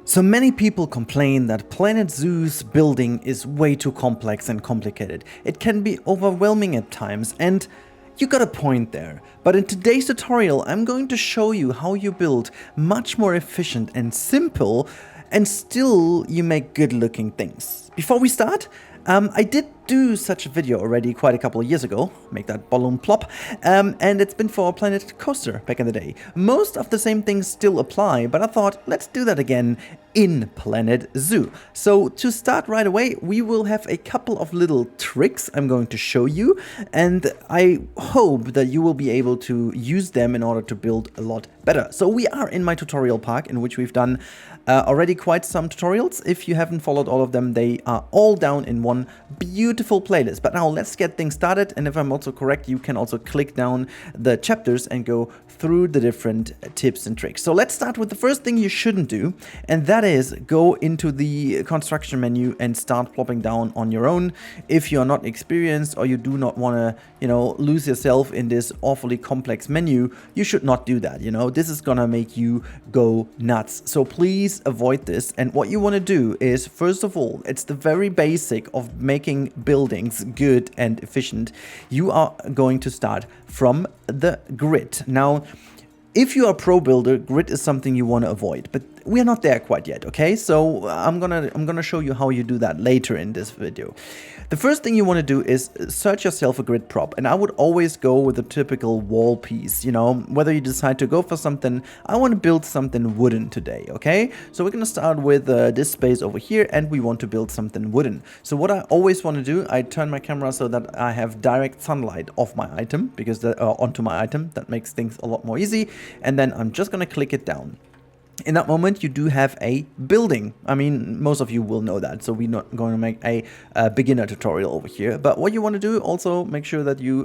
So many people complain that Planet Zoo's building is way too complex and complicated. It can be overwhelming at times, and you got a point there. But in today's tutorial, I'm going to show you how you build much more efficient and simple, and still you make good looking things. Before we start, I did do such a video already quite a couple of years ago, make that balloon plop, and it's been for Planet Coaster back in the day. Most of the same things still apply, but I thought, let's do that again in Planet Zoo. So to start right away, we will have a couple of little tricks I'm going to show you, and I hope that you will be able to use them in order to build a lot better. So we are in my tutorial park, in which we've done already quite some tutorials. If you haven't followed all of them, they are all down in one beautiful playlist. But now let's get things started, and if I'm also correct, you can also click down the chapters and go through the different tips and tricks. So let's start with the first thing you shouldn't do, and that is go into the construction menu and start plopping down on your own. If you're not experienced or you do not want to, lose yourself in this awfully complex menu, you should not do that. This is gonna make you go nuts. So please avoid this. And what you want to do is, first of all, it's the very basic of making buildings good and efficient. You are going to start from the grid. Now, if you are a pro builder, grid is something you want to avoid, but we're not there quite yet, okay? So I'm gonna show you how you do that later in this video. The first thing you want to do is search yourself a grid prop, and I would always go with a typical wall piece. Whether you decide to go for something, I want to build something wooden today, okay? So we're gonna start with this space over here, and we want to build something wooden. So what I always want to do, I turn my camera so that I have direct sunlight off my item, because onto my item. That makes things a lot more easy. And then I'm just gonna click it down. In that moment, you do have a building. I mean, most of you will know that, so we're not going to make a beginner tutorial over here. But what you want to do, also make sure that you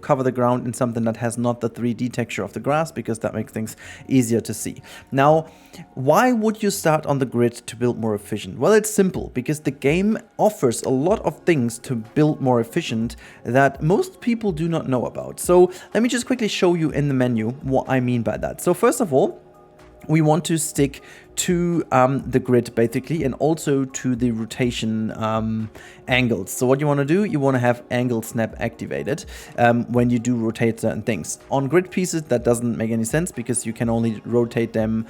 cover the ground in something that has not the 3D texture of the grass, because that makes things easier to see. Now, why would you start on the grid to build more efficient? Well, it's simple, because the game offers a lot of things to build more efficient that most people do not know about. So let me just quickly show you in the menu what I mean by that. So first of all, we want to stick to the grid basically, and also to the rotation angles. So what you want to do, you want to have angle snap activated when you do rotate certain things. On grid pieces, that doesn't make any sense, because you can only rotate them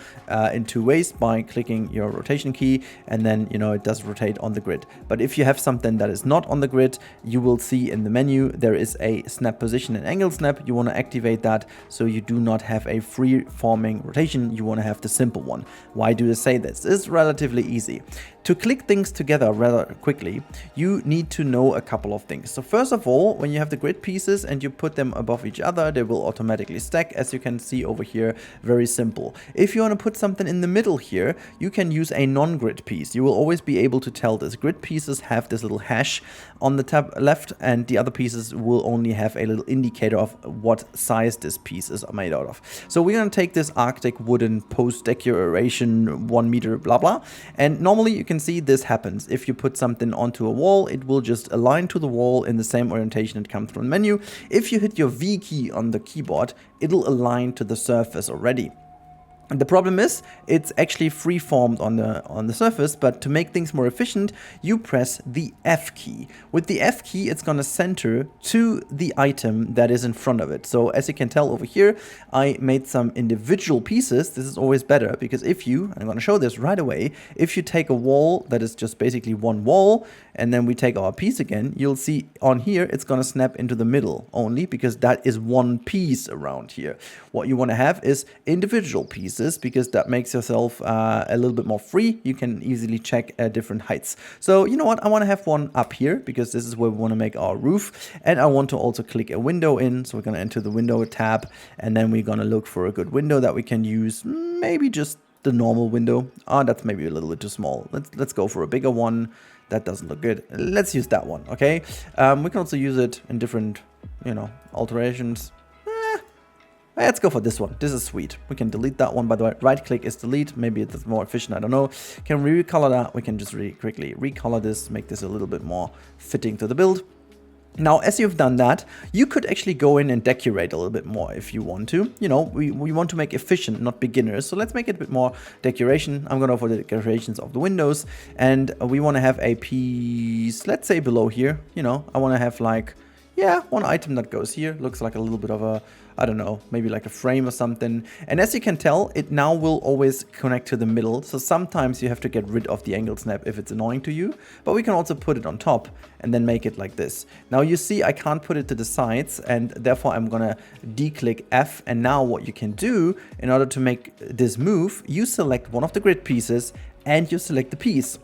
in two ways, by clicking your rotation key, and then it does rotate on the grid. But if you have something that is not on the grid, you will see in the menu there is a snap position and angle snap. You want to activate that, so you do not have a free forming rotation. You want to have the simple one. Why do I say this? It's relatively easy. To click things together rather quickly, you need to know a couple of things. So first of all, when you have the grid pieces and you put them above each other, they will automatically stack, as you can see over here. Very simple. If you want to put something in the middle here, you can use a non-grid piece. You will always be able to tell this. Grid pieces have this little hash on the tab left, and the other pieces will only have a little indicator of what size this piece is made out of. So we're going to take this Arctic wooden post decoration 1 meter blah blah, and normally you can see this happens. If you put something onto a wall, it will just align to the wall in the same orientation it comes from the menu. If you hit your V key on the keyboard, it'll align to the surface already. And the problem is, it's actually free-formed on the surface, but to make things more efficient, you press the F key. With the F key, it's going to center to the item that is in front of it. So as you can tell over here, I made some individual pieces. This is always better, because if you, I'm going to show this right away, if you take a wall that is just basically one wall, and then we take our piece again, you'll see on here, it's going to snap into the middle only, because that is one piece around here. What you want to have is individual pieces, because that makes yourself a little bit more free. You can easily check different heights. So you know what, I want to have one up here, because this is where we want to make our roof, and I want to also click a window in. So we're going to enter the window tab, and then we're going to look for a good window that we can use. Maybe just the normal window. That's maybe a little bit too small. Let's go for a bigger one. That doesn't look good. Let's use that one, okay? We can also use it in different, alterations. Let's go for this one. This is sweet. We can delete that one, by the way. Right click is delete. Maybe it's more efficient, I don't know. Can we recolor that? We can just quickly recolor this, make this a little bit more fitting to the build. Now, as you've done that, you could actually go in and decorate a little bit more if you want to. You know, we want to make efficient, not beginners. So let's make it a bit more decoration. I'm going to go for the decorations of the windows. And we want to have a piece, let's say below here. You know, I want to have like, yeah, one item that goes here. Looks like a little bit of a, I don't know, maybe like a frame or something. And as you can tell, it now will always connect to the middle. So sometimes you have to get rid of the angle snap if it's annoying to you. But we can also put it on top and then make it like this. Now you see I can't put it to the sides, and therefore I'm gonna declick F. And now what you can do in order to make this move, you select one of the grid pieces and you select the piece.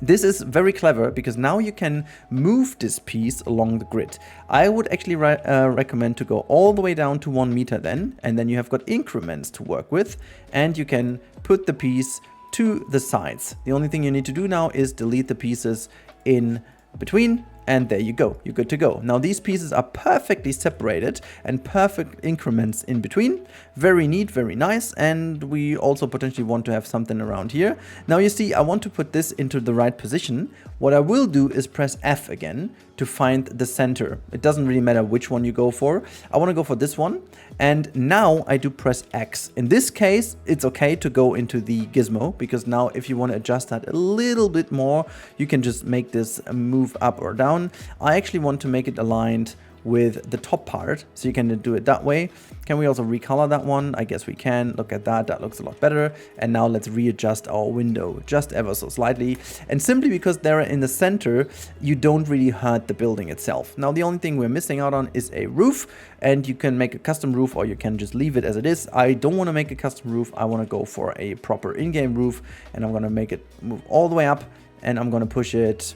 This is very clever because now you can move this piece along the grid. I would actually recommend to go all the way down to 1 meter then, and then you have got increments to work with, and you can put the piece to the sides. The only thing you need to do now is delete the pieces in between, and there you go, you're good to go. Now these pieces are perfectly separated and perfect increments in between. Very neat, very nice, and we also potentially want to have something around here. Now you see I want to put this into the right position. What I will do is press F again to find the center. It doesn't really matter which one you go for. I want to go for this one, and now I do press X. In this case, it's okay to go into the gizmo, because now if you want to adjust that a little bit more, you can just make this move up or down. I actually want to make it aligned with the top part, so you can do it that way. Can we also recolor that one? I guess we can. Look at that, that looks a lot better. And now let's readjust our window just ever so slightly. And simply because they're in the center, you don't really hurt the building itself. Now the only thing we're missing out on is a roof, and you can make a custom roof or you can just leave it as it is. I don't want to make a custom roof. I want to go for a proper in-game roof, and I'm going to make it move all the way up, and I'm going to push it.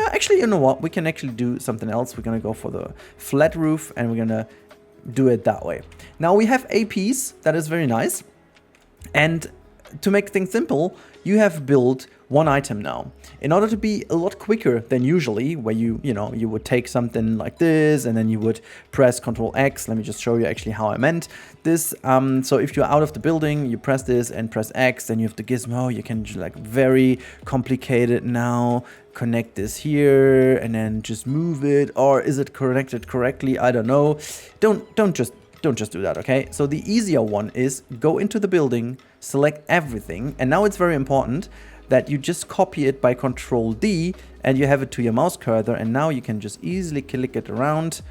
Actually, you know what? We can actually do something else. We're going to go for the flat roof, and we're going to do it that way. Now we have a piece that is very nice. And to make things simple, you have built one item now. In order to be a lot quicker than usually, where you would take something like this and then you would press Ctrl X. Let me just show you actually how I meant this. So if you're out of the building, you press this and press X, then you have the gizmo. You can just like very complicated now. Connect this here and then just move it, or is it connected correctly? I don't know. Don't just do that, okay? So the easier one is go into the building, select everything, and now it's very important that you just copy it by Ctrl D and you have it to your mouse cursor, and now you can just easily click it around.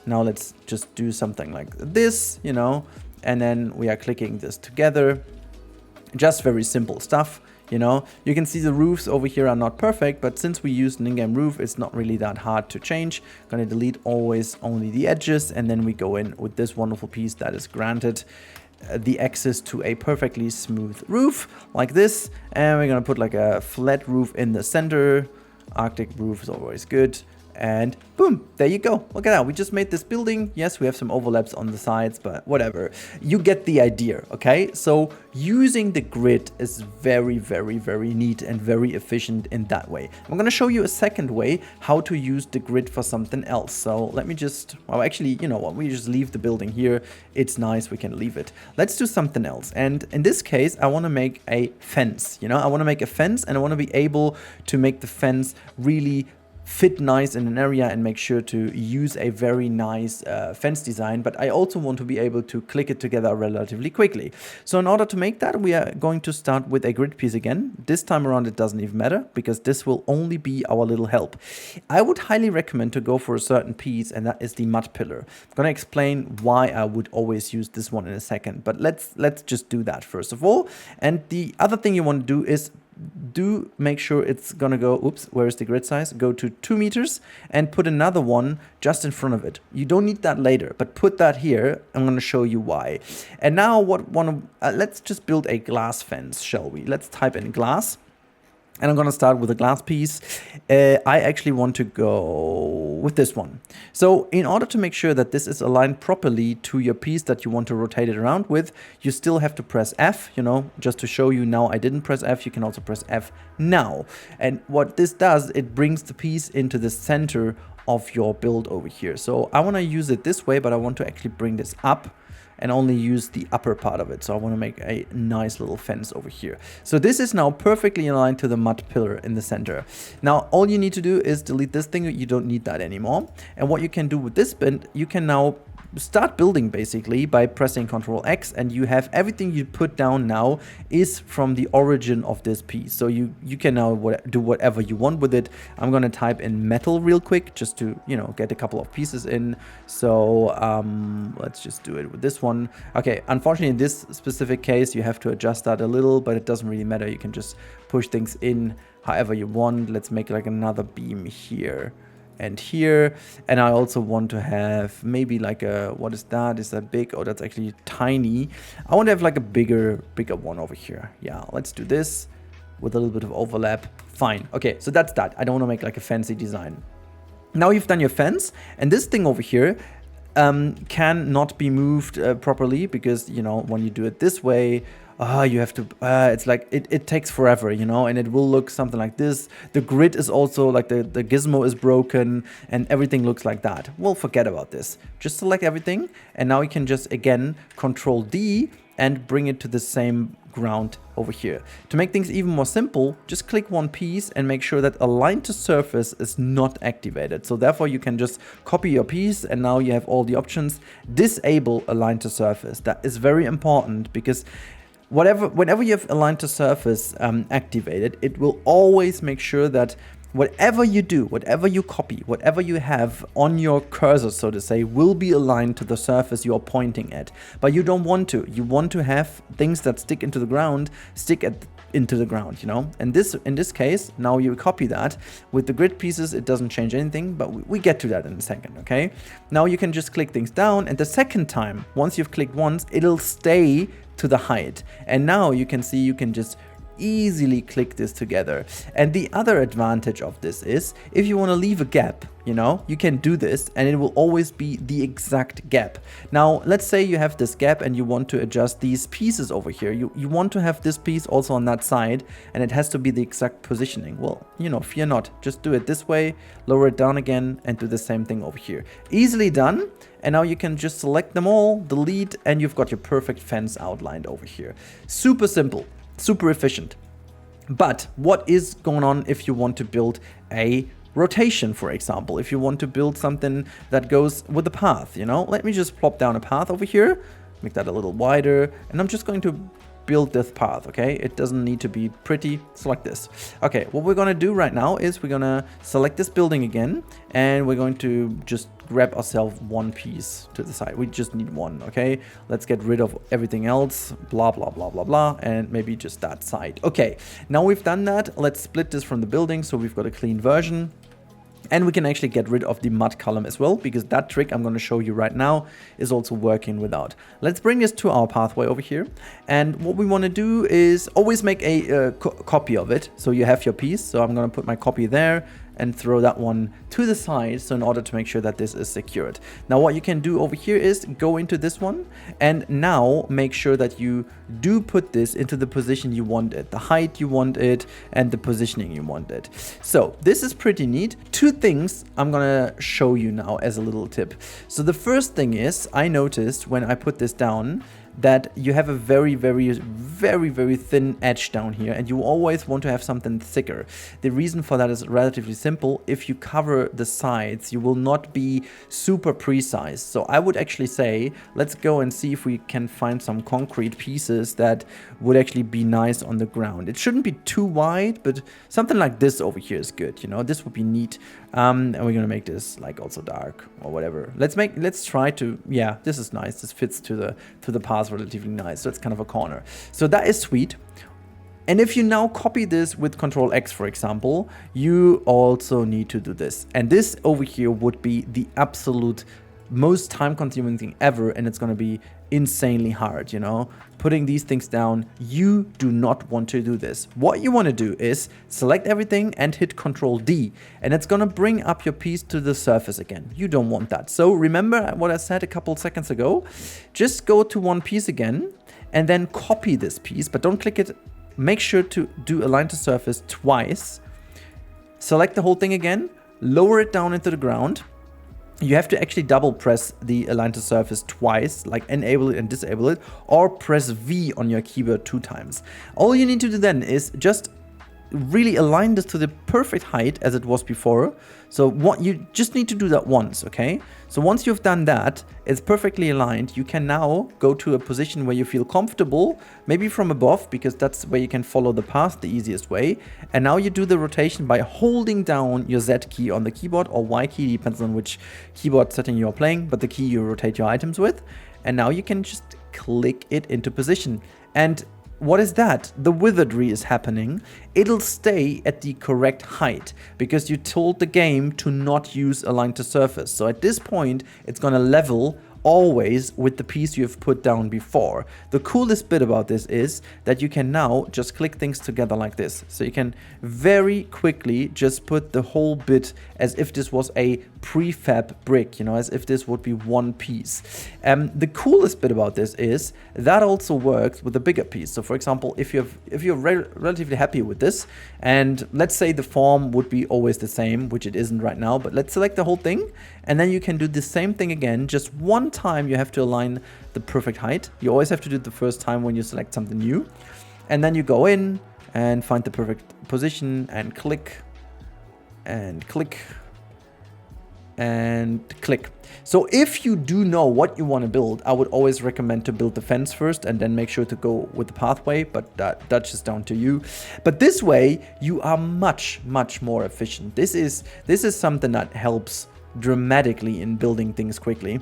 Now let's just do something like this, you know, and then we are clicking this together. Just very simple stuff. You know, you can see the roofs over here are not perfect, but since we used an in-game roof, it's not really that hard to change. Gonna delete always only the edges, and then we go in with this wonderful piece that is granted the access to a perfectly smooth roof like this. And we're gonna put like a flat roof in the center. Arctic roof is always good. And boom, there you go. Look at that. We just made this building. Yes, we have some overlaps on the sides, but whatever. You get the idea, okay? So using the grid is very, very, very neat and very efficient in that way. I'm going to show you a second way how to use the grid for something else. So let me just, well, actually, you know what? We just leave the building here. It's nice. We can leave it. Let's do something else. And in this case, I want to make a fence. You know, I want to make a fence, and I want to be able to make the fence really fit nice in an area and make sure to use a very nice fence design, but I also want to be able to click it together relatively quickly. So in order to make that, we are going to start with a grid piece again. This time around, it doesn't even matter because this will only be our little help. I would highly recommend to go for a certain piece, and that is the mud pillar. I'm going to explain why I would always use this one in a second, but let's just do that first of all. And the other thing you want to do is make sure it's gonna go, oops, where is the grid size? Go to 2 meters and put another one just in front of it. You don't need that later, but put that here. I'm gonna show you why. And now let's just build a glass fence, shall we? Let's type in glass. And I'm going to start with a glass piece. I actually want to go with this one. So in order to make sure that this is aligned properly to your piece that you want to rotate it around with, you still have to press F, you know, just to show you now I didn't press F. You can also press F now. And what this does, it brings the piece into the center of your build over here. So I want to use it this way, but I want to actually bring this up. and only use the upper part of it. So I want to make a nice little fence over here. So this is now perfectly aligned to the mud pillar in the center. Now all you need to do is delete this thing. You don't need that anymore. And what you can do with this bit, you can now start building basically by pressing Ctrl X, and you have everything you put down now is from the origin of this piece. So you can now do whatever you want with it. I'm gonna type in metal real quick just to, you know, get a couple of pieces in. So let's just do it with this one. Okay, unfortunately in this specific case you have to adjust that a little, but it doesn't really matter. You can just push things in however you want. Let's make like another beam here and here, and I also want to have maybe like a, what is that? Is that big? Oh, that's actually tiny. I want to have like a bigger one over here. Yeah, let's do this with a little bit of overlap. Fine. Okay, so that's that. I don't want to make like a fancy design. Now you've done your fence, and this thing over here cannot be moved properly because, you know, when you do it this way, you have to, it's like, it takes forever, you know, and it will look something like this. The grid is also like the gizmo is broken and everything looks like that. Well, forget about this. Just select everything, and now you can just, again, Control D and bring it to the same ground over here. To make things even more simple, just click one piece and make sure that Align to Surface is not activated. So therefore you can just copy your piece, and now you have all the options. Disable Align to Surface. That is very important because whenever you have Align to Surface activated, it will always make sure that whatever you do, whatever you copy, whatever you have on your cursor, so to say, will be aligned to the surface you're pointing at. But you don't want to. You want to have things that stick into the ground, into the ground, you know? And in this case, now you copy that. With the grid pieces, it doesn't change anything, but we get to that in a second, okay? Now you can just click things down, and the second time, once you've clicked once, it'll stay to the height. And now you can see you can just easily click this together. And the other advantage of this is if you want to leave a gap, you know, you can do this and it will always be the exact gap. Now let's say you have this gap and you want to adjust these pieces over here. You want to have this piece also on that side, and it has to be the exact positioning. Well, you know, fear not, just do it this way, lower it down again, and do the same thing over here. Easily done. And now you can just select them all, delete, and you've got your perfect fence outlined over here. Super simple. Super efficient. But what is going on if you want to build a rotation, for example? If you want to build something that goes with the path, you know? Let me just plop down a path over here, make that a little wider, and I'm just going to build this path, okay? It doesn't need to be pretty, it's like this. Okay, what we're gonna do right now is we're gonna select this building again, and we're going to just grab ourselves one piece to the side. We just need one, okay? Let's get rid of everything else, blah, blah, blah, blah, blah, and maybe just that side. Okay, now we've done that. Let's split this from the building so we've got a clean version. And we can actually get rid of the mud column as well, because that trick I'm going to show you right now is also working without. Let's bring this to our pathway over here. And what we want to do is always make a copy of it. So you have your piece. So I'm going to put my copy there and throw that one to the side, so in order to make sure that this is secured. Now what you can do over here is go into this one and now make sure that you do put this into the position you want it, the height you want it, and the positioning you want it. So this is pretty neat. Two things I'm gonna show you now as a little tip. So the first thing is, I noticed when I put this down that you have a very, very, very, very thin edge down here, and you always want to have something thicker. The reason for that is relatively simple. If you cover the sides, you will not be super precise. So I would actually say, let's go and see if we can find some concrete pieces that would actually be nice on the ground. It shouldn't be too wide, but something like this over here is good. You know, this would be neat. And we're gonna make this like also dark or whatever. Let's try to, yeah, this is nice. This fits to the path relatively nice. So it's kind of a corner. So that is sweet. And if you now copy this with Control X, for example, you also need to do this. And this over here would be the absolute most time-consuming thing ever, and it's going to be insanely hard, you know? Putting these things down, you do not want to do this. What you want to do is select everything and hit Control D, and it's going to bring up your piece to the surface again. You don't want that. So remember what I said a couple seconds ago? Just go to one piece again, and then copy this piece, but don't click it. Make sure to do Align to Surface twice. Select the whole thing again, lower it down into the ground, you have to actually double press the align to surface twice, like enable it and disable it, or press V on your keyboard 2 times. All you need to do then is just really align this to the perfect height as it was before. So what you just need to do that once, okay? So once you've done that, it's perfectly aligned. You can now go to a position where you feel comfortable, maybe from above, because that's where you can follow the path the easiest way. And now you do the rotation by holding down your Z key on the keyboard, or Y key, depends on which keyboard setting you're playing, but the key you rotate your items with. And now you can just click it into position. And what is that? The wizardry is happening. It'll stay at the correct height because you told the game to not use align to surface. So at this point, it's gonna level always with the piece you've put down before. The coolest bit about this is that you can now just click things together like this. So you can very quickly just put the whole bit as if this was a prefab brick, you know, as if this would be one piece. The coolest bit about this is that also works with a bigger piece. So for example, if you're relatively happy with this, and let's say the form would be always the same, which it isn't right now, but let's select the whole thing, and then you can do the same thing again. Just one time you have to align the perfect height. You always have to do it the first time when you select something new, and then you go in and find the perfect position and click and click and click. So if you do know what you want to build, I would always recommend to build the fence first and then make sure to go with the pathway, but that's just down to you. But this way you are much more efficient. This is something that helps dramatically in building things quickly.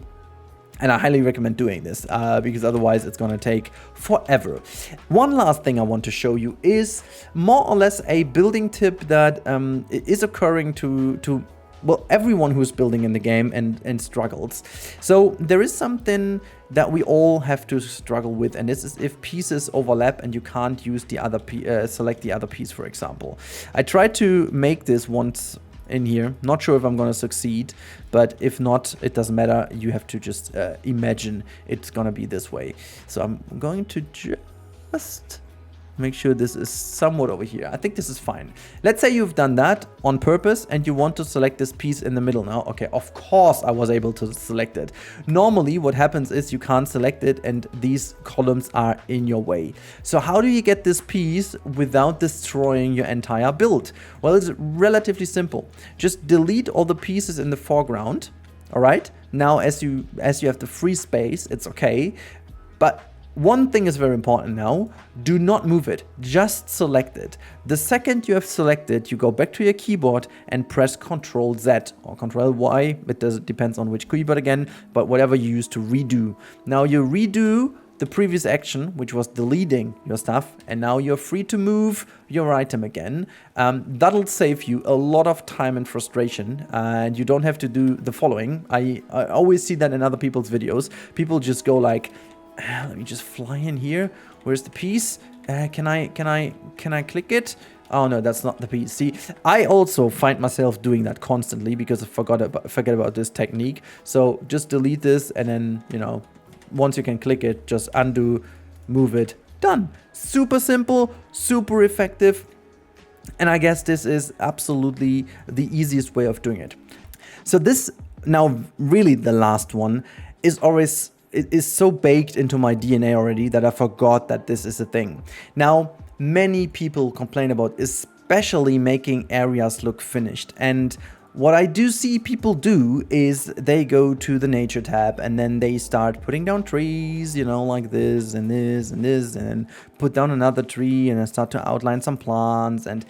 And I highly recommend doing this because otherwise it's gonna take forever. One last thing I want to show you is more or less a building tip that is occurring to well, everyone who's building in the game and struggles. So there is something that we all have to struggle with, and this is if pieces overlap and you can't use the other select the other piece, for example. I tried to make this once in here. Not sure if I'm gonna succeed, but if not, it doesn't matter. You have to just imagine it's gonna be this way. So I'm going to just make sure this is somewhat over here. I think this is fine. Let's say you've done that on purpose and you want to select this piece in the middle now. Okay, of course I was able to select it. Normally what happens is you can't select it and these columns are in your way. So how do you get this piece without destroying your entire build? Well, it's relatively simple. Just delete all the pieces in the foreground. All right, now as you have the free space, it's okay. But one thing is very important now, do not move it, just select it. The second you have selected, you go back to your keyboard and press Ctrl Z or Ctrl Y, it depends on which keyboard again, but whatever you use to redo. Now you redo the previous action, which was deleting your stuff, and now you're free to move your item again. That'll save you a lot of time and frustration, and you don't have to do the following. I always see that in other people's videos. People just go like, let me just fly in here. Where's the piece? Can I click it? Oh no, that's not the piece. See, I also find myself doing that constantly because I forget about this technique. So just delete this, and then, you know, once you can click it, just undo, move it, done. Super simple, super effective. And I guess this is absolutely the easiest way of doing it. So this, now really the last one, is always, it is so baked into my DNA already that I forgot that this is a thing. Now, many people complain about especially making areas look finished. And what I do see people do is they go to the nature tab and then they start putting down trees, you know, like this and this and this, and put down another tree and then start to outline some plants, and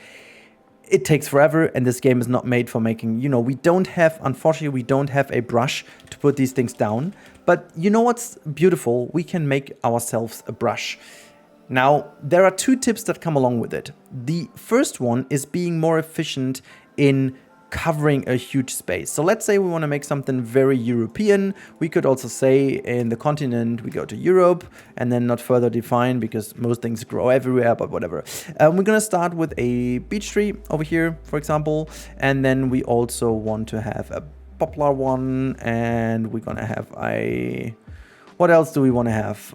it takes forever, and this game is not made for making, you know, unfortunately, we don't have a brush to put these things down. But you know what's beautiful? We can make ourselves a brush. Now, there are two tips that come along with it. The first one is being more efficient in covering a huge space. So let's say we want to make something very European. We could also say in the continent, we go to Europe and then not further define because most things grow everywhere, but whatever. We're going to start with a beech tree over here, for example. And then we also want to have a poplar one, and we're going to have what else do we want to have?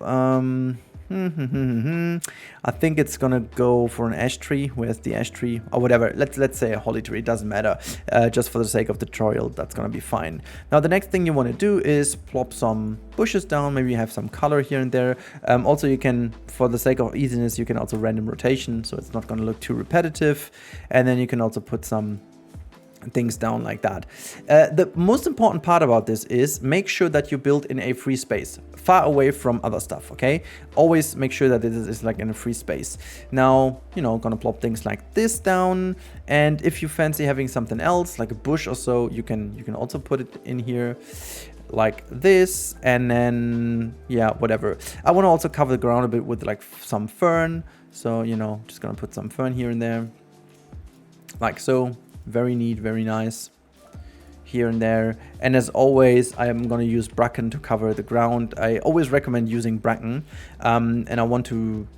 I think it's gonna go for an ash tree. Where's the ash tree? Or whatever. Let's say a holly tree. It doesn't matter. Just for the sake of the tutorial, that's gonna be fine. Now the next thing you want to do is plop some bushes down. Maybe you have some color here and there. Also, you can, for the sake of easiness, you can also random rotation, so it's not gonna look too repetitive. And then you can also put some things down like that. The most important part about this is make sure that you build in a free space, far away from other stuff, okay? Always make sure that it is like in a free space. Now, you know, gonna plop things like this down, and if you fancy having something else, like a bush or so, you can also put it in here like this, and then, yeah, whatever. I want to also cover the ground a bit with like some fern, so, you know, just gonna put some fern here and there, like so. Very neat, very nice here and there. And as always, I am going to use bracken to cover the ground. I always recommend using bracken, and I want to,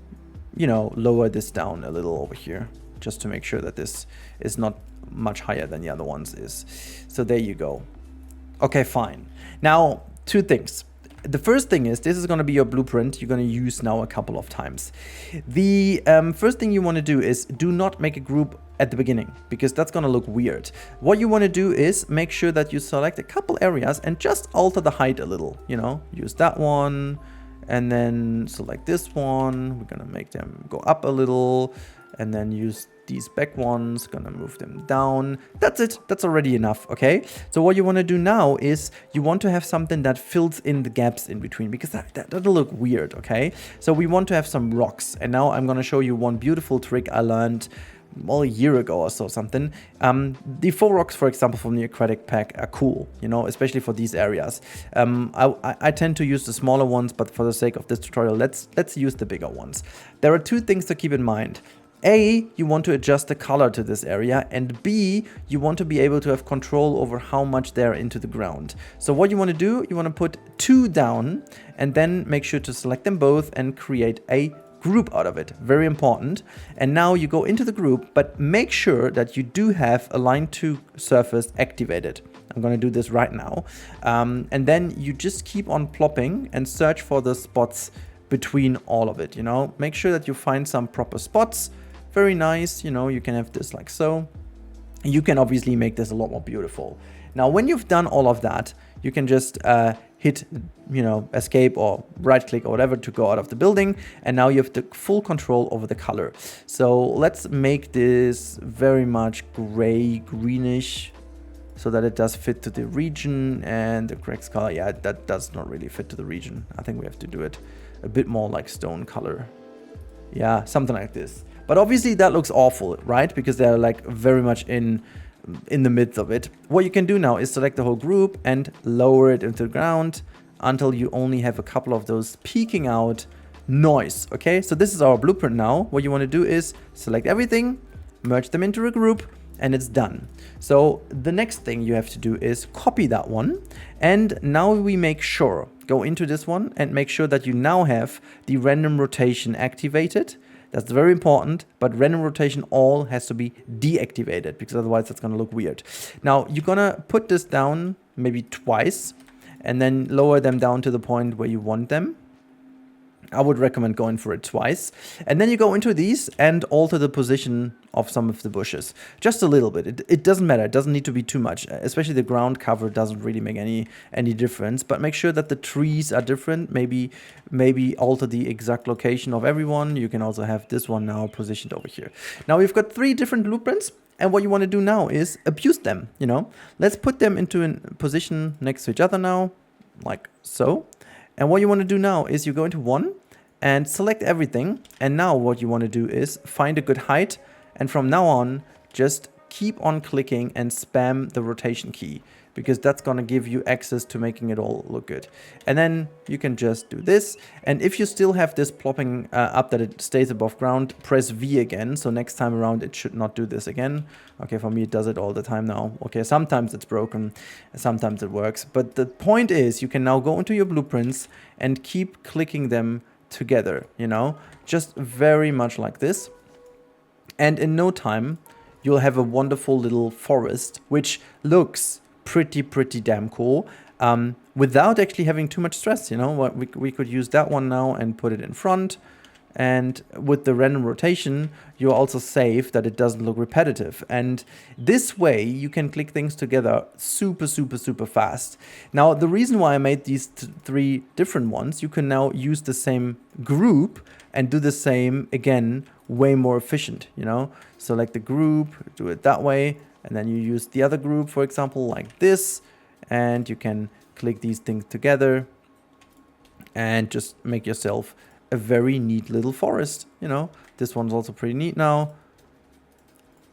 you know, lower this down a little over here just to make sure that this is not much higher than the other ones is. So there you go. Okay, fine. Now, two things. The first thing is, this is going to be your blueprint you're going to use now a couple of times. The first thing you want to do is do not make a group at the beginning, because that's going to look weird. What you want to do is make sure that you select a couple areas and just alter the height a little, you know, use that one and then select this one. We're going to make them go up a little, and then use these back ones, gonna move them down. That's it, that's already enough, okay? So what you want to do now is you want to have something that fills in the gaps in between, because that'll look weird, okay? So we want to have some rocks, and now I'm gonna show you one beautiful trick I learned, well, a year ago or so, something. The 4 rocks, for example, from the aquatic pack are cool, you know, especially for these areas. I tend to use the smaller ones, but for the sake of this tutorial, let's use the bigger ones. There are 2 things to keep in mind. A, you want to adjust the color to this area, and B, you want to be able to have control over how much they're into the ground. So what you want to do, you want to put 2 down, and then make sure to select them both and create a group out of it. Very important. And now you go into the group, but make sure that you do have align to surface activated. I'm going to do this right now. And then you just keep on plopping and search for the spots between all of it, you know. Make sure that you find some proper spots. Very nice, you know, you can have this like so. You can obviously make this a lot more beautiful. Now, when you've done all of that, you can just hit, you know, escape or right click or whatever to go out of the building. And now you have the full control over the color. So let's make this very much gray, greenish, so that it does fit to the region. And the correct color, yeah, that does not really fit to the region. I think we have to do it a bit more like stone color. Yeah, something like this. But obviously that looks awful, right? Because they're like very much in the midst of it. What you can do now is select the whole group and lower it into the ground until you only have a couple of those peeking out noise, okay? So this is our blueprint now. What you want to do is select everything, merge them into a group, and it's done. So the next thing you have to do is copy that one. And now we make sure, go into this one and make sure that you now have the random rotation activated. That's very important, but random rotation all has to be deactivated, because otherwise that's gonna look weird. Now you're gonna put this down maybe twice and then lower them down to the point where you want them. I would recommend going for it twice. And then you go into these and alter the position of some of the bushes. Just a little bit. It doesn't matter. It doesn't need to be too much. Especially the ground cover doesn't really make any difference. But make sure that the trees are different. Maybe alter the exact location of everyone. You can also have this one now positioned over here. Now we've got 3 different blueprints. And what you want to do now is abuse them, you know. Let's put them into a position next to each other now, like so. And what you want to do now is you go into one and select everything. And now what you want to do is find a good height. And from now on, just keep on clicking and spam the rotation key, because that's going to give you access to making it all look good. And then you can just do this. And if you still have this plopping up that it stays above ground, press V again. So next time around, it should not do this again. Okay, for me, it does it all the time now. Okay, sometimes it's broken, sometimes it works. But the point is, you can now go into your blueprints and keep clicking them together, you know, just very much like this. And in no time, you'll have a wonderful little forest, which looks pretty damn cool. without actually having too much stress. You know, we could use that one now and put it in front. And with the random rotation, you're also safe that it doesn't look repetitive. And this way, you can click things together super, super, super fast. Now, the reason why I made these three different ones, you can now use the same group and do the same again, way more efficient, you know? Select the group, do it that way, and then you use the other group, for example, like this, and you can click these things together and just make yourself a very neat little forest. You know, this one's also pretty neat now.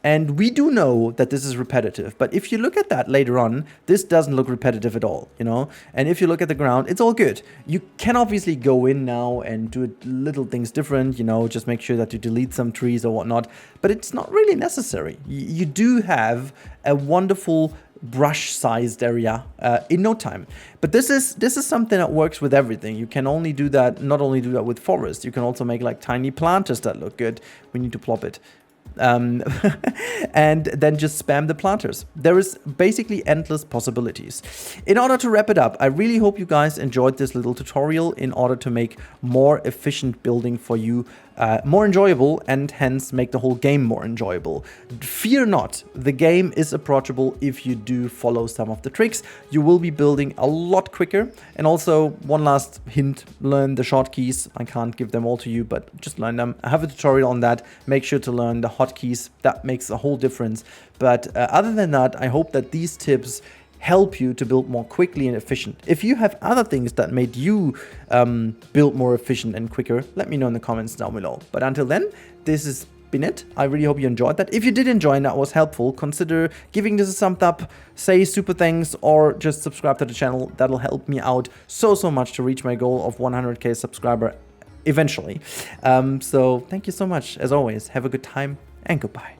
And we do know that this is repetitive, but if you look at that later on, this doesn't look repetitive at all, you know? And if you look at the ground, it's all good. You can obviously go in now and do little things different, you know, just make sure that you delete some trees or whatnot, but it's not really necessary. You do have a wonderful brush-sized area in no time. But this is something that works with everything. You can only do that, not only do that with forest, you can also make like tiny planters that look good. We need to plop it. And then just spam the planters. There is basically endless possibilities. In order to wrap it up, I really hope you guys enjoyed this little tutorial in order to make more efficient building for you more enjoyable, and hence make the whole game more enjoyable. Fear not, the game is approachable if you do follow some of the tricks. You will be building a lot quicker. And also, one last hint, learn the shortkeys. I can't give them all to you, but just learn them. I have a tutorial on that. Make sure to learn the hotkeys. That makes a whole difference. But other than that, I hope that these tips help you to build more quickly and efficient. If you have other things that made you build more efficient and quicker, let me know in the comments down below. But until then, this has been it. I really hope you enjoyed that. If you did enjoy and that was helpful, consider giving this a thumbs up, say super thanks, or just subscribe to the channel. That'll help me out so much to reach my goal of 100k subscriber eventually. So thank you so much. As always, have a good time and goodbye.